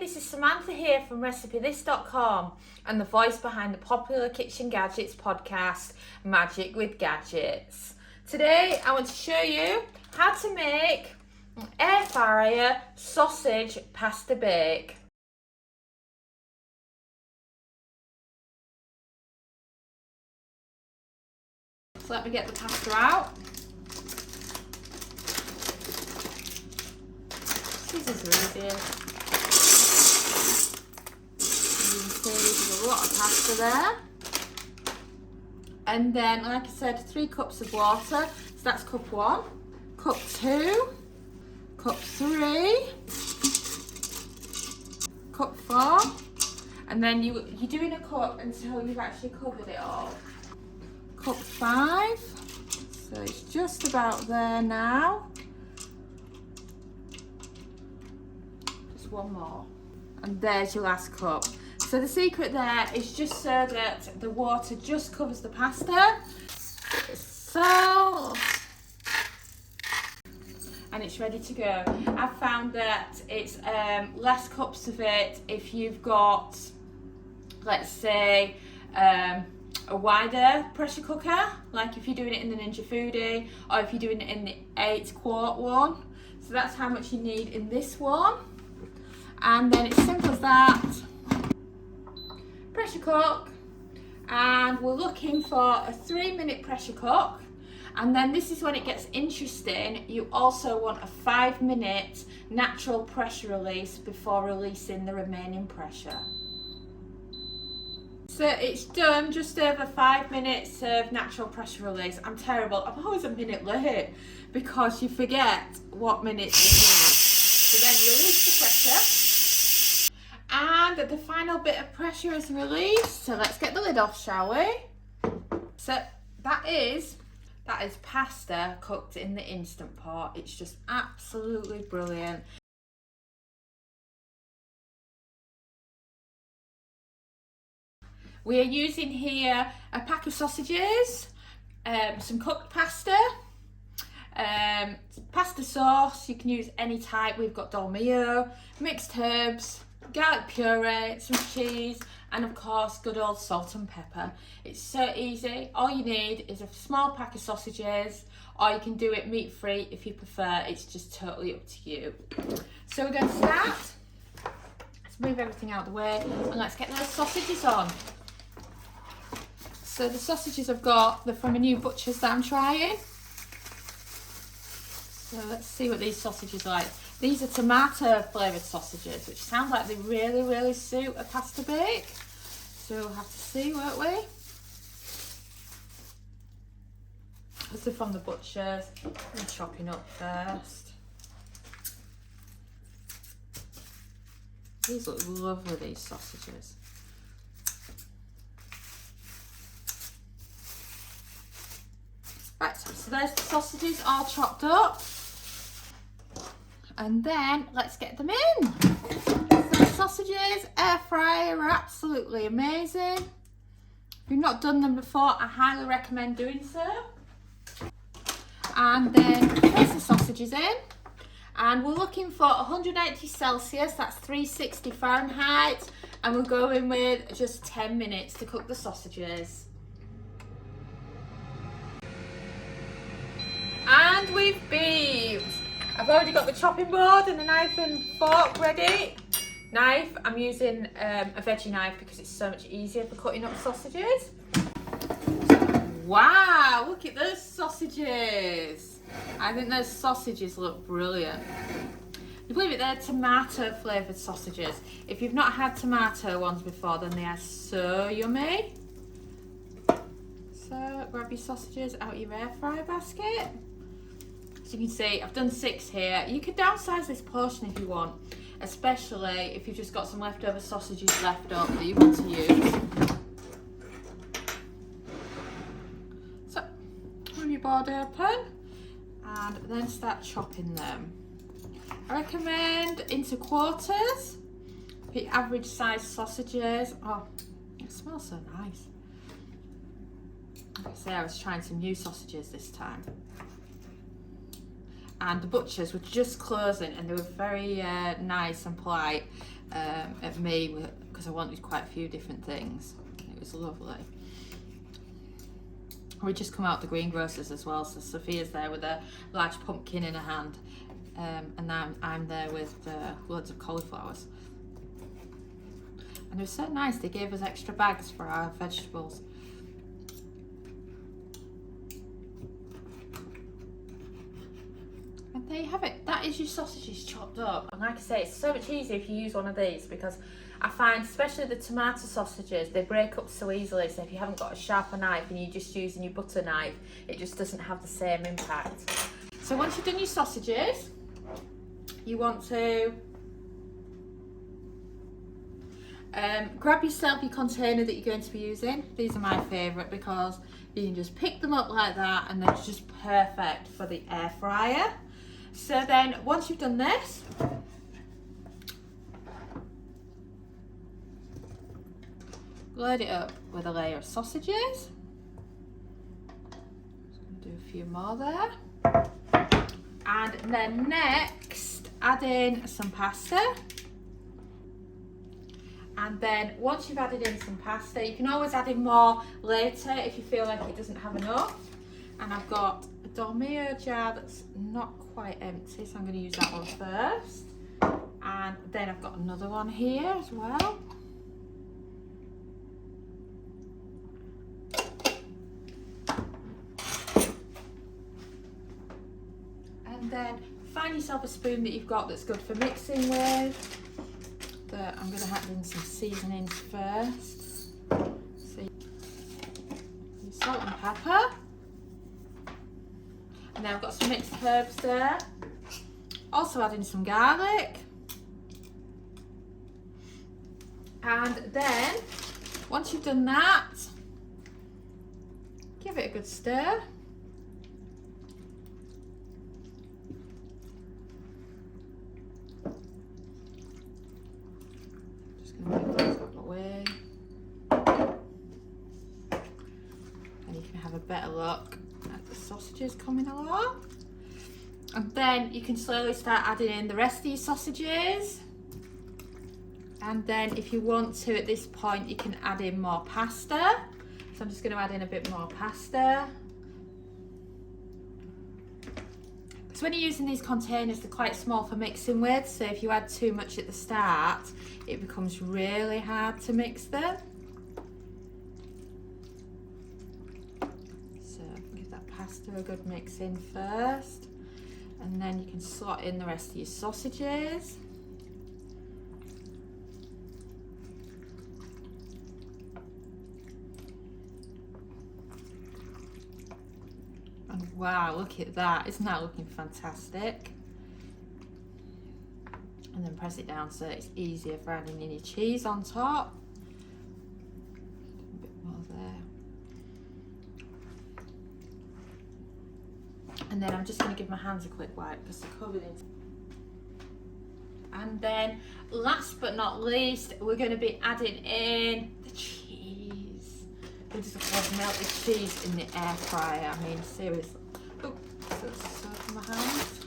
this is Samantha here from RecipeThis.com and the voice behind the popular Kitchen Gadgets podcast, Magic with Gadgets. Today I want to show you how to make an air fryer sausage pasta bake. So let me get the pasta out. This is really easy. You can see there's a lot of pasta there. And then, like I said, 3 cups of water. So that's cup 1, cup 2, cup 3, cup 4. And then you're doing a cup until you've actually covered it all. Cup 5. So it's just about there now. Just one more. And there's your last cup. So the secret there is just so that the water just covers the pasta. So, and it's ready to go. I've found that it's less cups of it if you've got, let's say, a wider pressure cooker, like if you're doing it in the Ninja Foodi or if you're doing it in the 8-quart one. So that's how much you need in this one. And then it's simple as that. Pressure cook, and we're looking for a 3-minute pressure cook. And then this is when it gets interesting. You also want a 5-minute natural pressure release before releasing the remaining pressure. So it's done, just over 5 minutes of natural pressure release. I'm terrible, I'm always a minute late because you forget what minutes you need. So then release the pressure. And the final bit of pressure is released. So let's get the lid off, shall we? So that is pasta cooked in the Instant Pot. It's just absolutely brilliant. We are using here a pack of sausages, some cooked pasta, pasta sauce. You can use any type. We've got dolmio, mixed herbs, garlic puree, some cheese, and of course good old salt and pepper. It's so easy. All you need is a small pack of sausages, or you can do it meat free if you prefer. It's just totally up to you. So we're going to start. Let's move everything out of the way and let's get those sausages on. So the sausages I've got, they're from a new butcher's that I'm trying. So let's see what these sausages are like. These are tomato flavoured sausages, which sound like they really, really suit a pasta bake. So we'll have to see, won't we? This is from the butcher's. I'm chopping up first. These look lovely, these sausages. Right, so there's the sausages all chopped up. And then let's get them in. So sausages, air fryer are absolutely amazing. If you've not done them before, I highly recommend doing so. And then place the sausages in. And we're looking for 180 Celsius, that's 360 Fahrenheit. And we're going with just 10 minutes to cook the sausages. And we've beeped. I've already got the chopping board and the knife and fork ready. Knife, I'm using a veggie knife because it's so much easier for cutting up sausages. Wow, look at those sausages. I think those sausages look brilliant. You believe it, they're tomato flavoured sausages. If you've not had tomato ones before, then they are so yummy. So grab your sausages out of your air fryer basket. So you can see I've done 6 here. You could downsize this portion if you want, especially if you've just got some leftover sausages left up that you want to use. So move your board open and then start chopping them. I recommend into quarters. The average size sausages. Oh, it smells so nice. Like I say, I was trying some new sausages this time. and the butchers were just closing, and they were very nice and polite at me because I wanted quite a few different things. It was lovely. We just come out the greengrocers as well, so Sophia's there with a large pumpkin in her hand, and I'm there with loads of cauliflowers. And it was so nice, they gave us extra bags for our vegetables. And there you have it. That is your sausages chopped up. And like I say, it's so much easier if you use one of these, because I find, especially the tomato sausages, they break up so easily. So if you haven't got a sharper knife and you're just using your butter knife, it just doesn't have the same impact. So once you've done your sausages, you want to grab yourself your container that you're going to be using. These are my favourite because you can just pick them up like that, and they're just perfect for the air fryer. So then once you've done this, load it up with a layer of sausages. Just going to do a few more there. And then next, add in some pasta. And then once you've added in some pasta, you can always add in more later if you feel like it doesn't have enough. And I've got a Dolmio jar that's not quite empty, so I'm going to use that one first. And then I've got another one here as well. And then find yourself a spoon that you've got that's good for mixing with. I'm going to add in some seasonings first. So salt and pepper. And then I've got some mixed herbs there. Also add in some garlic. And then, once you've done that, give it a good stir. Away. And you can have a better look at the sausages coming along. And then you can slowly start adding in the rest of your sausages. And then if you want to, at this point, you can add in more pasta. So I'm just going to add in a bit more pasta. Because when you're using these containers, they're quite small for mixing with, so if you add too much at the start, it becomes really hard to mix them. So give that pasta a good mix in first, and then you can slot in the rest of your sausages. And wow, look at that. Isn't that looking fantastic? And then press it down so it's easier for adding in your cheese on top. A bit more there. And then I'm just going to give my hands a quick wipe because they're covered in. And then last but not least, we're going to be adding in the cheese. We just love melted cheese in the air fryer. I mean, seriously. Oh, so it's soaked in my hands.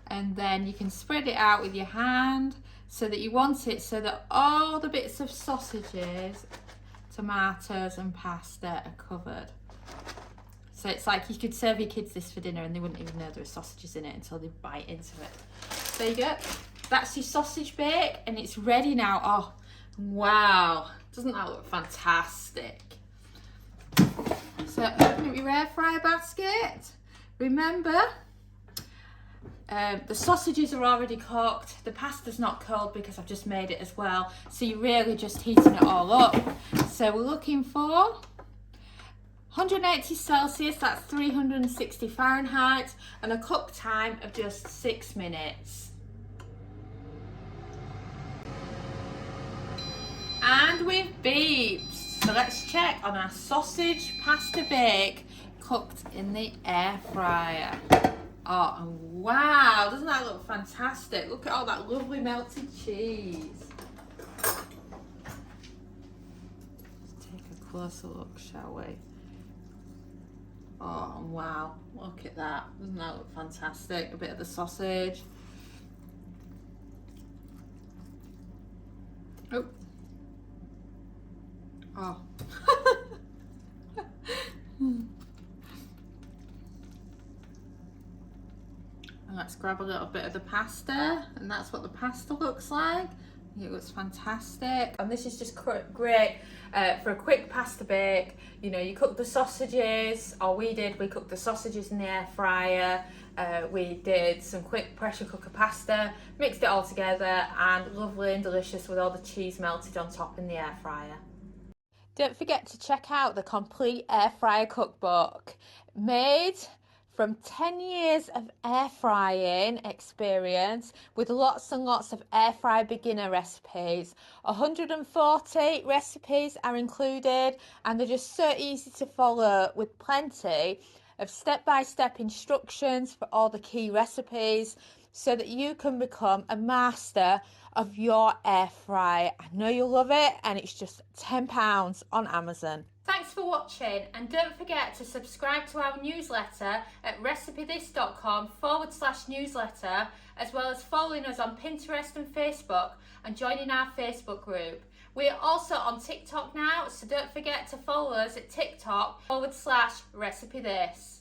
And then you can spread it out with your hand so that you want it so that all the bits of sausages, tomatoes and pasta are covered. So it's like you could serve your kids this for dinner and they wouldn't even know there were sausages in it until they bite into it. There you go. That's your sausage bake and it's ready now. Oh, wow. Doesn't that look fantastic? So open up your air fryer basket. Remember, the sausages are already cooked. The pasta's not cold because I've just made it as well. So you're really just heating it all up. So we're looking for 180 Celsius, that's 360 Fahrenheit, and a cook time of just 6 minutes. And we've beeped. So let's check on our sausage pasta bake cooked in the air fryer. Oh, and wow, doesn't that look fantastic? Look at all that lovely melted cheese. closer look, shall we? Oh wow, look at that. Doesn't that look fantastic? A bit of the sausage. Oh. Oh. Let's grab a little bit of the pasta, and that's what the pasta looks like. It looks fantastic, and this is just great for a quick pasta bake. You know, you cook the sausages, or we cooked the sausages in the air fryer. We did some quick pressure cooker pasta, mixed it all together, and lovely and delicious with all the cheese melted on top in the air fryer. Don't forget to check out the complete air fryer cookbook, made from 10 years of air frying experience with lots and lots of air fry beginner recipes. 140 recipes are included, and they're just so easy to follow with plenty of step-by-step instructions for all the key recipes so that you can become a master of your air fry. I know you'll love it, and it's just £10 on Amazon. Thanks for watching, and don't forget to subscribe to our newsletter at recipethis.com/newsletter, as well as following us on Pinterest and Facebook and joining our Facebook group. We are also on TikTok now, so don't forget to follow us at TikTok /recipethis.